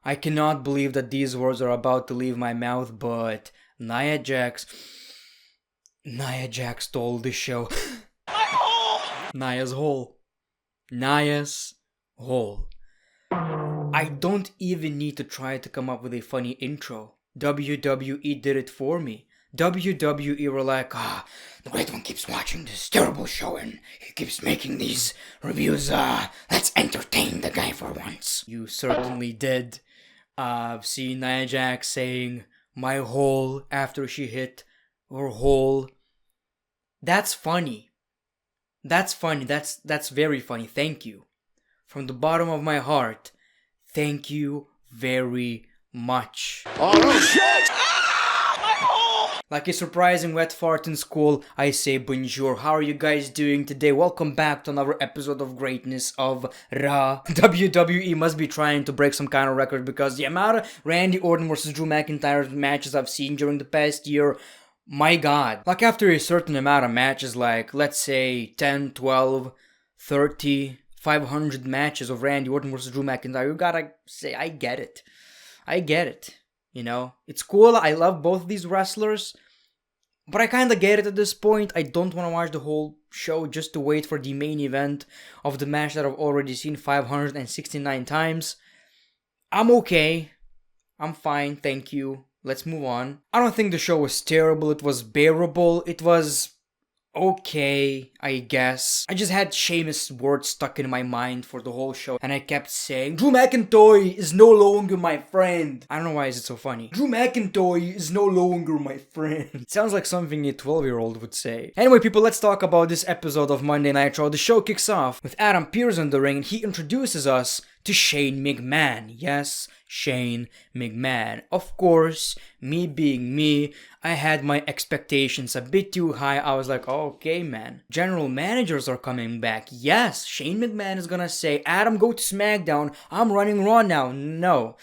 I cannot believe that these words are about to leave my mouth, but Nia Jax stole the show. Nia's hole. Nia's hole. I don't even need to try to come up with a funny intro. WWE did it for me. WWE were like, the Great One keeps watching this terrible show and he keeps making these reviews. Let's entertain the guy for once. You certainly did. I've seen Nia Jax saying, my hole, after she hit her hole. That's funny. That's funny. That's very funny. Thank you. From the bottom of my heart, thank you very much. Oh shit! Like a surprising wet fart in school, I say bonjour. How are you guys doing today? Welcome back to another episode of greatness of Raw. WWE must be trying to break some kind of record because the amount of Randy Orton versus Drew McIntyre matches I've seen during the past year, my god. Like after a certain amount of matches, like let's say 10, 12, 30, 500 matches of Randy Orton versus Drew McIntyre, you gotta say, I get it. I get it. You know, it's cool. I love both these wrestlers, but I kind of get it at this point. I don't want to watch the whole show just to wait for the main event of the match that I've already seen 569 times. I'm okay. I'm fine. Thank you. Let's move on. I don't think the show was terrible. It was bearable. It was okay, I guess. I just had Sheamus' words stuck in my mind for the whole show, and I kept saying, Drew McIntyre is no longer my friend. I don't know why is it so funny. Drew McIntyre is no longer my friend. It sounds like something a 12-year-old would say. Anyway, people, let's talk about this episode of Monday Nitro. The show kicks off with Adam Pearce in the ring, and he introduces us to Shane McMahon. Yes, Shane McMahon. Of course, me being me, I had my expectations a bit too high. I was like, oh, okay, man. General managers are coming back. Yes, Shane McMahon is gonna say, Adam, go to SmackDown. I'm running Raw now. No.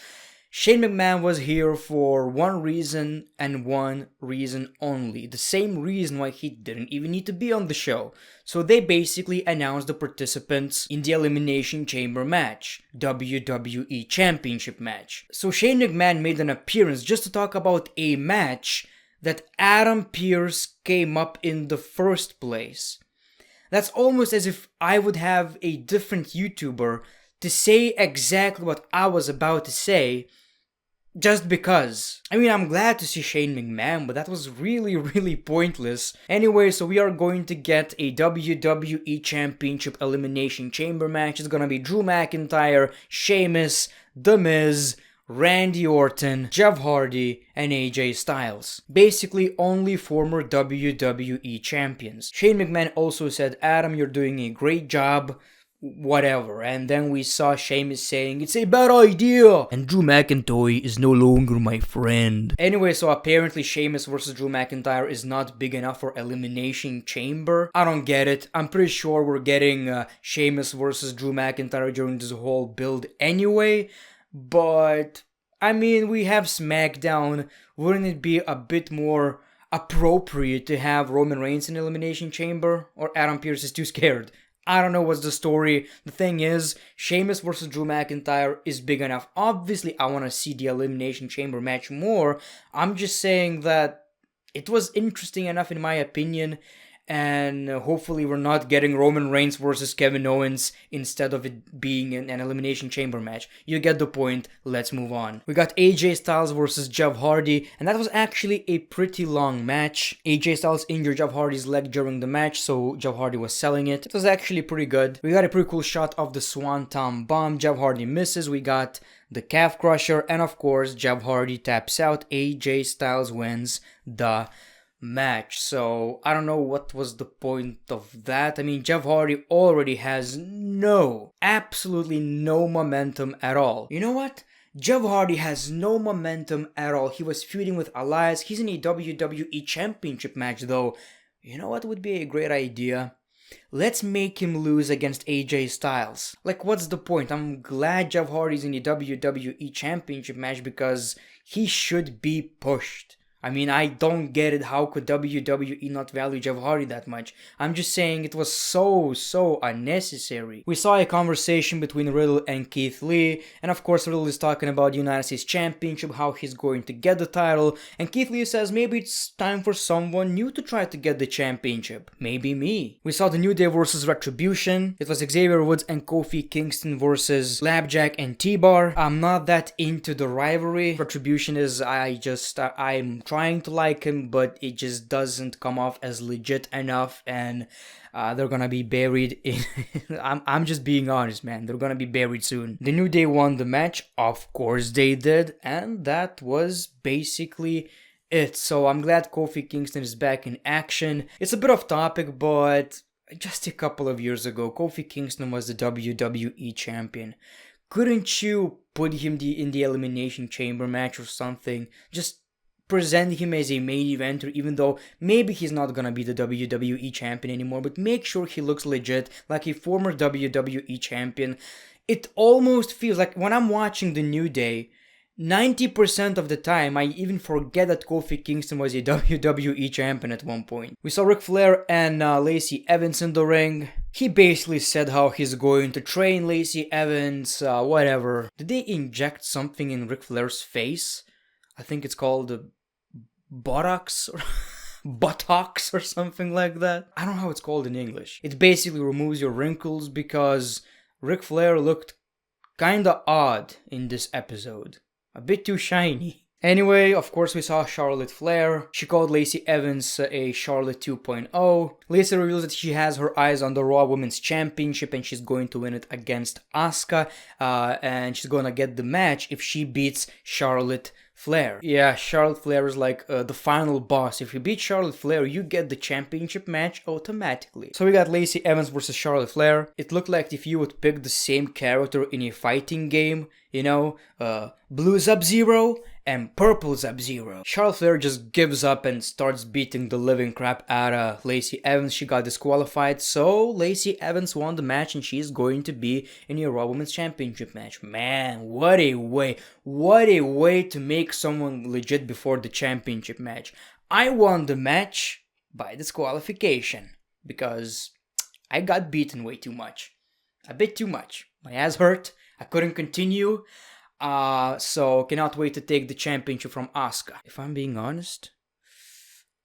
Shane McMahon was here for one reason and one reason only. The same reason why he didn't even need to be on the show. So they basically announced the participants in the Elimination Chamber match, WWE Championship match. So Shane McMahon made an appearance just to talk about a match that Adam Pearce came up in the first place. That's almost as if I would have a different YouTuber to say exactly what I was about to say, just because. I mean, I'm glad to see Shane McMahon, but that was really pointless. Anyway, so we are going to get a WWE Championship Elimination Chamber match. It's gonna be Drew McIntyre, Sheamus, The Miz, Randy Orton, Jeff Hardy, and AJ Styles. Basically, only former WWE champions. Shane McMahon also said, Adam, you're doing a great job. Whatever, and then we saw Sheamus saying, it's a bad idea, and Drew McIntyre is no longer my friend. Anyway, so apparently Sheamus versus Drew McIntyre is not big enough for Elimination Chamber. I don't get it. I'm pretty sure we're getting Sheamus versus Drew McIntyre during this whole build anyway, but I mean, we have SmackDown. Wouldn't it be a bit more appropriate to have Roman Reigns in Elimination Chamber? Or Adam Pearce is too scared? I don't know what's the story. The thing is, Sheamus versus Drew McIntyre is big enough. Obviously, I want to see the Elimination Chamber match more. I'm just saying that it was interesting enough in my opinion. And hopefully we're not getting Roman Reigns versus Kevin Owens instead of it being an Elimination Chamber match. You get the point, let's move on. We got AJ Styles versus Jeff Hardy, and that was actually a pretty long match. AJ Styles injured Jeff Hardy's leg during the match, so Jeff Hardy was selling it. It was actually pretty good. We got a pretty cool shot of the Swanton Bomb. Jeff Hardy misses. We got the Calf Crusher, and of course Jeff Hardy taps out. AJ Styles wins the match. So I don't know what was the point of that. I mean, Jeff Hardy already has absolutely no momentum at all. You know what? Jeff Hardy has no momentum at all. He was feuding with Elias. He's in a WWE Championship match though. You know what would be a great idea? Let's make him lose against AJ Styles. Like, what's the point? I'm glad Jeff Hardy's in the WWE Championship match because he should be pushed. I mean, I don't get it. How could WWE not value Jeff Hardy that much? I'm just saying it was so unnecessary. We saw a conversation between Riddle and Keith Lee, and of course Riddle is talking about the United States Championship, how he's going to get the title, and Keith Lee says maybe it's time for someone new to try to get the championship. Maybe me. We saw the New Day versus Retribution. It was Xavier Woods and Kofi Kingston versus Slapjack and T-Bar. I'm not that into the rivalry. Retribution is, I'm trying to like him, but it just doesn't come off as legit enough, and they're gonna be buried in I'm just being honest, man. They're gonna be buried soon. The New Day won the match, of course they did, and that was basically it. So I'm glad Kofi Kingston is back in action. It's a bit off topic, but just a couple of years ago, Kofi Kingston was the WWE champion. Couldn't you put him in the Elimination Chamber match or something? Just present him as a main eventer, even though maybe he's not gonna be the WWE champion anymore, but make sure he looks legit, like a former WWE champion. It almost feels like when I'm watching the New Day, 90% of the time I even forget that Kofi Kingston was a WWE champion at one point. We saw Ric Flair and Lacey Evans in the ring. He basically said how he's going to train Lacey Evans, whatever. Did they inject something in Ric Flair's face? I think it's called buttocks or something like that. I don't know how it's called in English. It basically removes your wrinkles because Ric Flair looked kinda odd in this episode. A bit too shiny. Anyway, of course we saw Charlotte Flair. She called Lacey Evans a Charlotte 2.0. Lacey reveals that she has her eyes on the Raw Women's Championship and she's going to win it against Asuka. And she's gonna get the match if she beats Charlotte Flair. Yeah, Charlotte Flair is like the final boss. If you beat Charlotte Flair, you get the championship match automatically. So we got Lacey Evans versus Charlotte Flair. It looked like if you would pick the same character in a fighting game, you know, blue Sub-Zero and purple Sub-Zero. Charlotte Flair just gives up and starts beating the living crap out of Lacey Evans. She got disqualified, so Lacey Evans won the match and she's going to be in a Raw Women's Championship match. Man, what a way to make someone legit before the championship match. I won the match by disqualification because I got beaten way too much. A bit too much. My ass hurt. I couldn't continue. So cannot wait to take the championship from Asuka. If I'm being honest,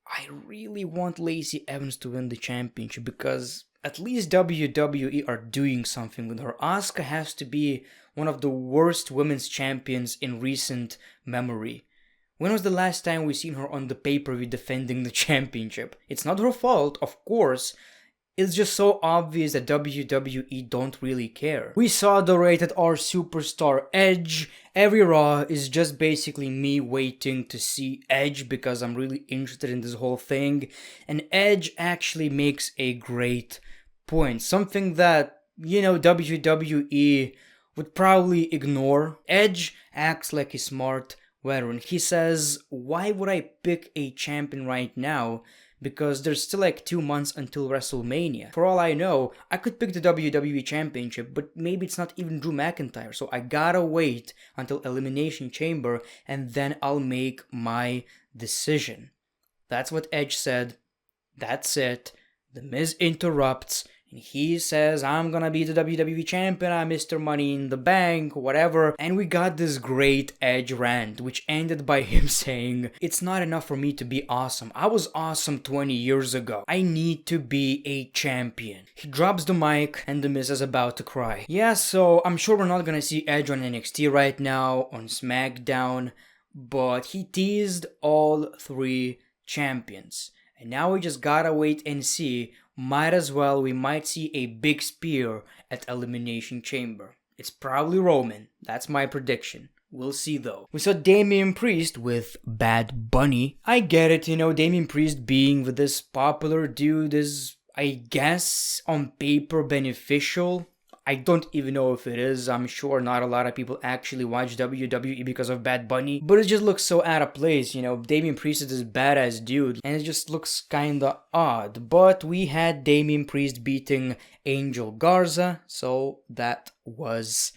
I really want Lacey Evans to win the championship because at least WWE are doing something with her. Asuka has to be one of the worst women's champions in recent memory. When was the last time we seen her on the pay-per-view defending the championship? It's not her fault, of course. It's just so obvious that WWE don't really care. We saw the Rated R superstar Edge. Every Raw is just basically me waiting to see Edge because I'm really interested in this whole thing. And Edge actually makes a great point. Something that, you know, WWE would probably ignore. Edge acts like a smart veteran. He says, why would I pick a champion right now? Because there's still like 2 months until WrestleMania. For all I know, I could pick the WWE Championship, but maybe it's not even Drew McIntyre. So I gotta wait until Elimination Chamber and then I'll make my decision. That's what Edge said. That's it. The Miz interrupts and he says, I'm gonna be the WWE champion, I'm Mr. Money in the Bank, whatever. And we got this great Edge rant, which ended by him saying, it's not enough for me to be awesome. I was awesome 20 years ago. I need to be a champion. He drops the mic and the Miz is about to cry. Yeah, so I'm sure we're not gonna see Edge on NXT right now, on SmackDown, but he teased all 3 champions. And now we just gotta wait and see. Might as well, we might see a big spear at Elimination Chamber. It's probably Roman. That's my prediction. We'll see though. We saw Damian Priest with Bad Bunny. I get it, you know, Damian Priest being with this popular dude is, I guess, on paper beneficial. I don't even know if it is. I'm sure not a lot of people actually watch WWE because of Bad Bunny. But it just looks so out of place, you know. Damian Priest is this badass dude. And it just looks kinda odd. But we had Damian Priest beating Angel Garza. So that was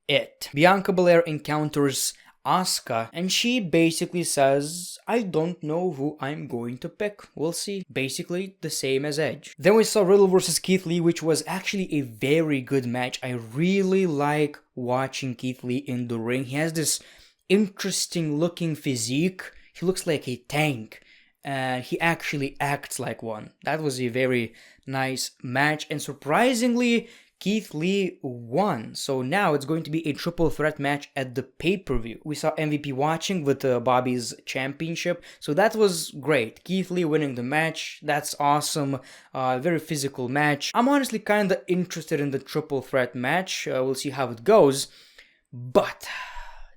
it. Bianca Belair encounters Asuka, and she basically says, I don't know who I'm going to pick. We'll see. Basically the same as Edge. Then we saw Riddle versus Keith Lee, which was actually a very good match. I really like watching Keith Lee in the ring. He has this interesting looking physique. He looks like a tank. He actually acts like one. That was a very nice match, and surprisingly, Keith Lee won. So now it's going to be a triple threat match at the pay-per-view. We saw MVP watching with Bobby's championship, so that was great. Keith Lee winning the match, that's awesome. Very physical match. I'm honestly kind of interested in the triple threat match. We'll see how it goes. But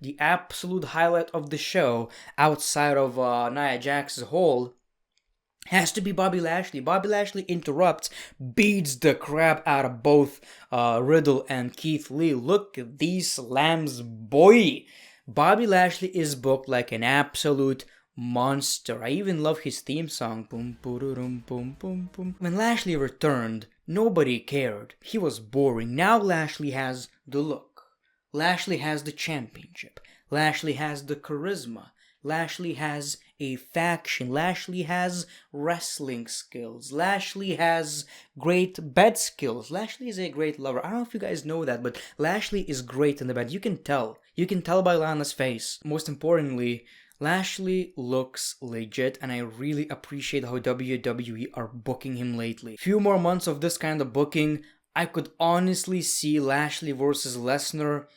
the absolute highlight of the show, outside of Nia Jax's hold, has to be Bobby Lashley. Bobby Lashley interrupts, beats the crap out of both Riddle and Keith Lee. Look at these slams, boy! Bobby Lashley is booked like an absolute monster. I even love his theme song. Boom, boom, boom, boom, boom. When Lashley returned, nobody cared. He was boring. Now Lashley has the look. Lashley has the championship. Lashley has the charisma. Lashley has a faction. Lashley has wrestling skills. Lashley has great bed skills. Lashley is a great lover. I don't know if you guys know that, but Lashley is great in the bed. You can tell. You can tell by Lana's face. Most importantly, Lashley looks legit, and I really appreciate how WWE are booking him lately. Few more months of this kind of booking, I could honestly see Lashley versus Lesnar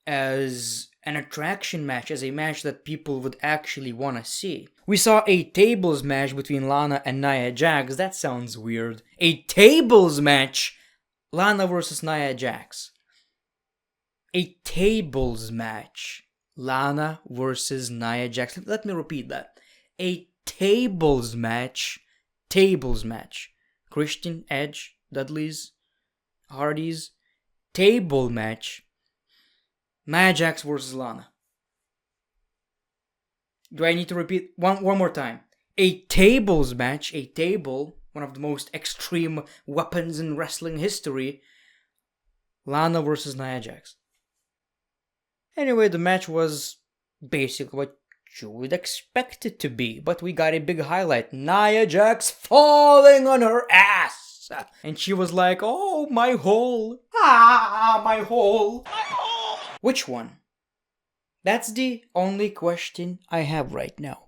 as an attraction match, as a match that people would actually want to see. We saw a tables match between Lana and Nia Jax. That sounds weird. A tables match? Lana versus Nia Jax. A tables match. Lana versus Nia Jax. Let me repeat that. A tables match. Tables match. Christian, Edge, Dudley's, Hardy's. Table match. Nia Jax versus Lana. Do I need to repeat one more time? A tables match, a table, one of the most extreme weapons in wrestling history. Lana versus Nia Jax. Anyway, the match was basically what you would expect it to be, but we got a big highlight. Nia Jax falling on her ass! And she was like, oh, my hole. Ah, my hole. My hole! Which one? That's the only question I have right now.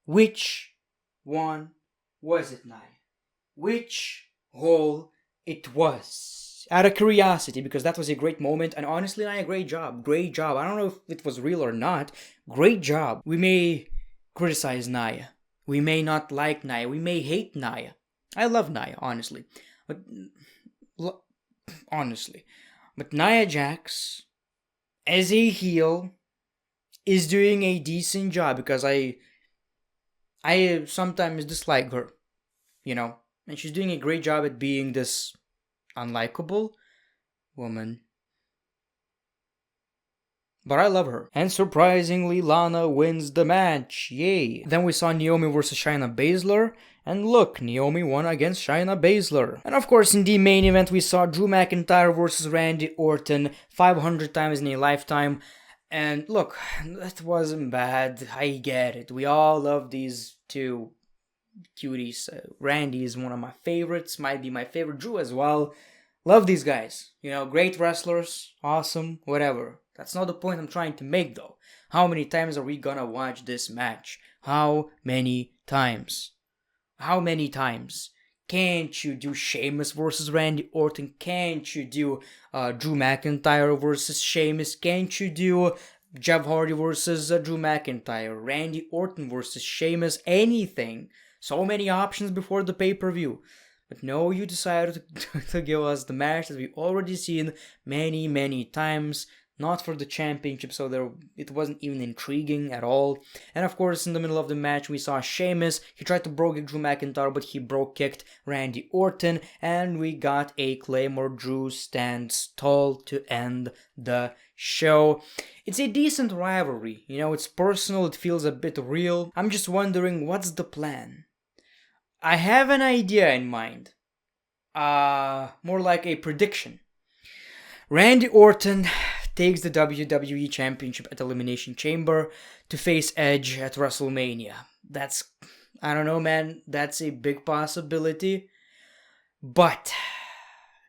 Which one was it, Nia? Which hole it was? Out of curiosity, because that was a great moment, and honestly, Nia, great job. Great job. I don't know if it was real or not. Great job. We may criticize Nia. We may not like Nia. We may hate Nia. I love Nia, honestly. But Nia Jax, as a heel, is doing a decent job, because I sometimes dislike her, and she's doing a great job at being this unlikable woman. But I love her. And surprisingly, Lana wins the match. Yay. Then we saw Naomi versus Shayna Baszler. And look, Naomi won against Shayna Baszler. And of course, in the main event, we saw Drew McIntyre versus Randy Orton 500 times in a lifetime. And look, that wasn't bad. I get it. We all love these two cuties. Randy is one of my favorites. Might be my favorite. Drew as well. Love these guys. Great wrestlers. Awesome. Whatever. That's not the point I'm trying to make, though. How many times are we gonna watch this match? How many times? How many times? Can't you do Sheamus versus Randy Orton? Can't you do Drew McIntyre versus Sheamus? Can't you do Jeff Hardy versus Drew McIntyre? Randy Orton versus Sheamus? Anything. So many options before the pay-per-view. But no, you decided to give us the match that we've already seen many, many times. Not for the championship, so it wasn't even intriguing at all. And of course, in the middle of the match, we saw Sheamus. He tried to bro-kick Drew McIntyre, but he bro-kicked Randy Orton. And we got a Claymore. Drew stands tall to end the show. It's a decent rivalry. It's personal. It feels a bit real. I'm just wondering, what's the plan? I have an idea in mind. More like a prediction. Randy Orton takes the WWE Championship at Elimination Chamber to face Edge at WrestleMania. That's, I don't know, man, that's a big possibility. But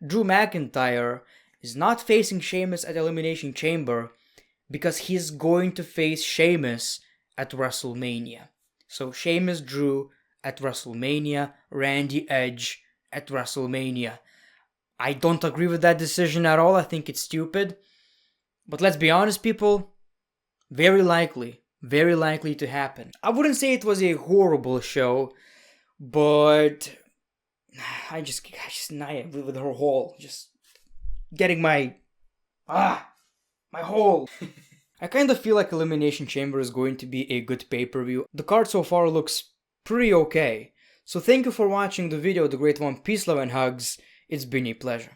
Drew McIntyre is not facing Sheamus at Elimination Chamber because he's going to face Sheamus at WrestleMania. So Sheamus Drew at WrestleMania, Randy Edge at WrestleMania. I don't agree with that decision at all. I think it's stupid. But let's be honest, people, very likely to happen. I wouldn't say it was a horrible show, but I just Nia with her hole, just getting my hole. I kind of feel like Elimination Chamber is going to be a good pay-per-view. The card so far looks pretty okay. So thank you for watching the video, The Great One. Peace, love, and hugs. It's been a pleasure.